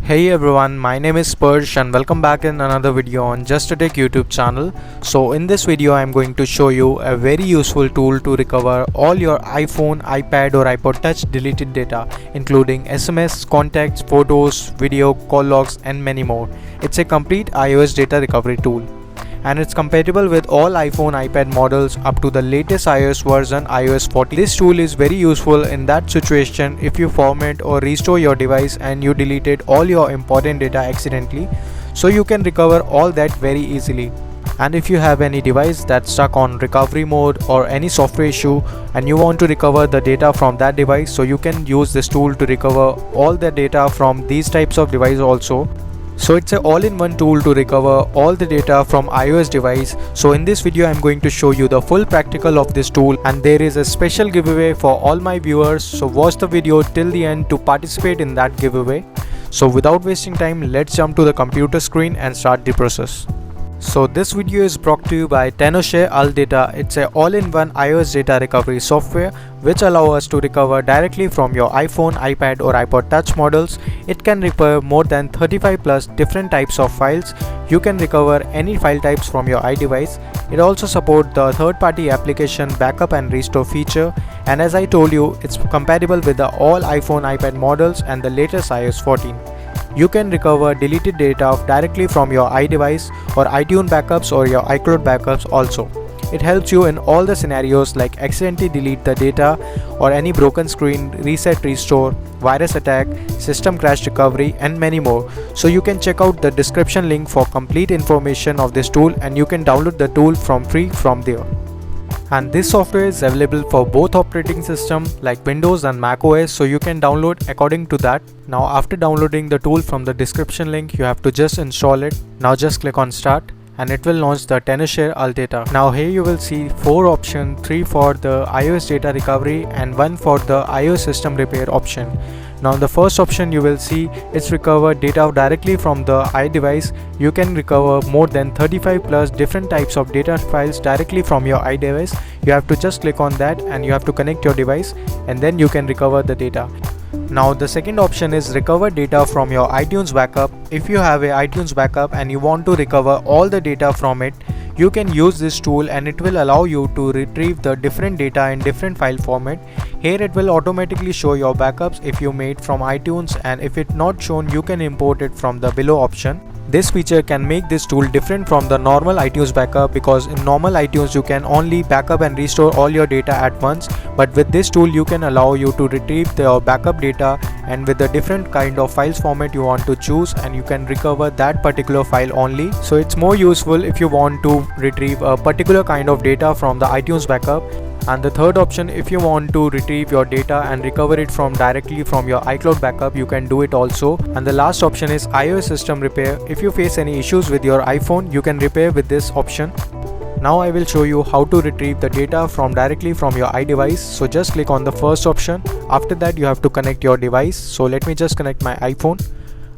Hey everyone, my name is Spurge and welcome back in another video on Just a Tech YouTube channel. So in this video I am going to show you a very useful tool to recover all your iPhone, iPad or iPod Touch deleted data, including SMS, contacts, photos, video, call logs and many more. It's a complete iOS data recovery tool, and it's compatible with all iPhone, iPad models up to the latest iOS version, iOS 14. This tool is very useful in that situation if you format or restore your device and you deleted all your important data accidentally, so you can recover all that very easily. And if you have any device that's stuck on recovery mode or any software issue and you want to recover the data from that device, so you can use this tool to recover all the data from these types of devices also. So it's an all-in-one tool to recover all the data from iOS device. So in this video I'm going to show you the full practical of this tool, and there is a special giveaway for all my viewers, so watch the video till the end to participate in that giveaway. So without wasting time, let's jump to the computer screen and start the process. So this video is brought to you by Tenorshare AllData. It's an all-in-one iOS data recovery software which allows us to recover directly from your iPhone, iPad or iPod Touch models. It can recover more than 35 plus different types of files. You can recover any file types from your iDevice. It also supports the third-party application backup and restore feature, and as I told you, it's compatible with the all iPhone, iPad models and the latest iOS 14. You can recover deleted data directly from your iDevice or iTunes backups or your iCloud backups also. It helps you in all the scenarios like accidentally delete the data or any broken screen, reset, restore, virus attack, system crash recovery and many more. So you can check out the description link for complete information of this tool, and you can download the tool free from there. And this software is available for both operating systems like Windows and Mac OS, so you can download according to that. Now after downloading the tool from the description link, you have to just install it. Now just click on start and it will launch the Tenorshare AllData. Now here you will see 4 options, 3 for the iOS data recovery and 1 for the iOS system repair option. Now the first option you will see it's recover data directly from the iDevice. You can recover more than 35 plus different types of data files directly from your iDevice. You have to just click on that and you have to connect your device, and then you can recover the data. Now the second option is recover data from your iTunes backup. If you have a iTunes backup and you want to recover all the data from it, you can use this tool and it will allow you to retrieve the different data in different file format. Here it will automatically show your backups if you made from iTunes, and if it's not shown you can import it from the below option. This feature can make this tool different from the normal iTunes backup, because in normal iTunes you can only backup and restore all your data at once, but with this tool you can allow you to retrieve the backup data and with the different kind of files format you want to choose, and you can recover that particular file only. So it's more useful if you want to retrieve a particular kind of data from the iTunes backup. And the third option, if you want to retrieve your data and recover it from directly from your iCloud backup, you can do it also. And the last option is iOS system repair. If you face any issues with your iPhone, you can repair with this option. Now I will show you how to retrieve the data from directly from your iDevice. So just click on the first option. After that you have to connect your device. So let me just connect my iPhone.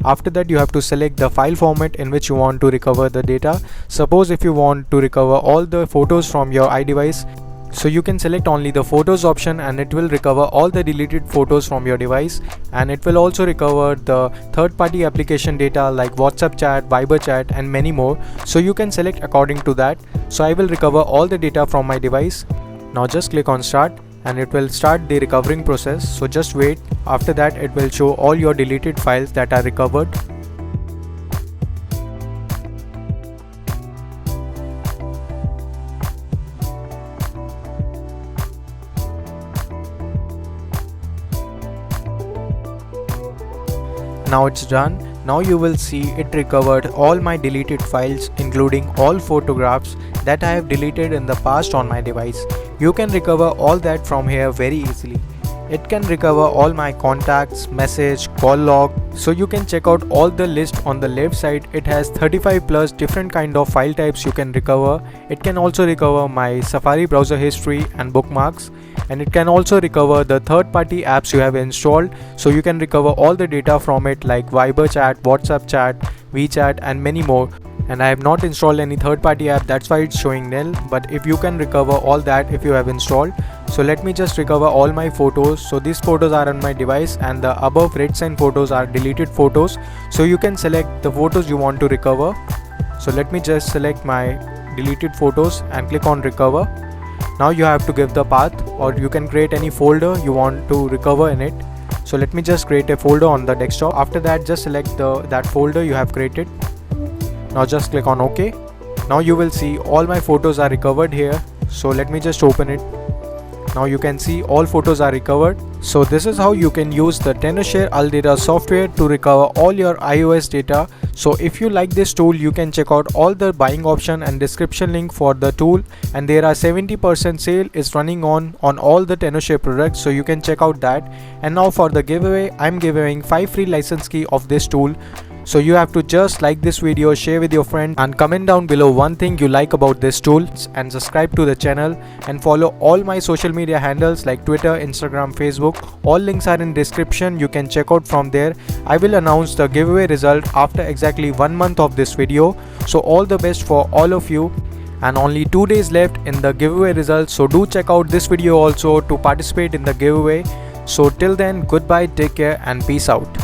After that you have to select the file format in which you want to recover the data. Suppose if you want to recover all the photos from your iDevice, so you can select only the photos option and it will recover all the deleted photos from your device, and it will also recover the third-party application data like WhatsApp chat, Viber chat and many more. So you can select according to that. So I will recover all the data from my device. Now just click on start and it will start the recovering process. So just wait. After that it will show all your deleted files that are recovered. Now it's done. Now you will see it recovered all my deleted files, including all photographs that I have deleted in the past on my device. You can recover all that from here very easily. It can recover all my contacts, message, call log. So you can check out all the list on the left side. It has 35 plus different kind of file types you can recover. It can also recover my Safari browser history and bookmarks, and it can also recover the third-party apps you have installed. So you can recover all the data from it like Viber chat, WhatsApp chat, WeChat and many more. And I have not installed any third-party app, that's why it's showing nil. But if you can recover all that if you have installed. So let me just recover all my photos. So these photos are on my device and the above red sign photos are deleted photos. So you can select the photos you want to recover. So let me just select my deleted photos and click on recover. Now you have to give the path, or you can create any folder you want to recover in it. So let me just create a folder on the desktop. After that, just select that folder you have created. Now just click on OK. Now you will see all my photos are recovered here. So let me just open it. Now you can see all photos are recovered. So this is how you can use the Tenorshare AllData software to recover all your iOS data. So if you like this tool, you can check out all the buying option and description link for the tool, and there are 70% sale is running on all the Tenorshare products, so you can check out that. And now for the giveaway, I'm giving 5 free license key of this tool. So you have to just like this video, share with your friend, and comment down below one thing you like about this tool, and subscribe to the channel and follow all my social media handles like Twitter, Instagram, Facebook. All links are in description. You can check out from there. I will announce the giveaway result after exactly 1 month of this video. So all the best for all of you, and only 2 days left in the giveaway results. So do check out this video also to participate in the giveaway. So till then, goodbye, take care and peace out.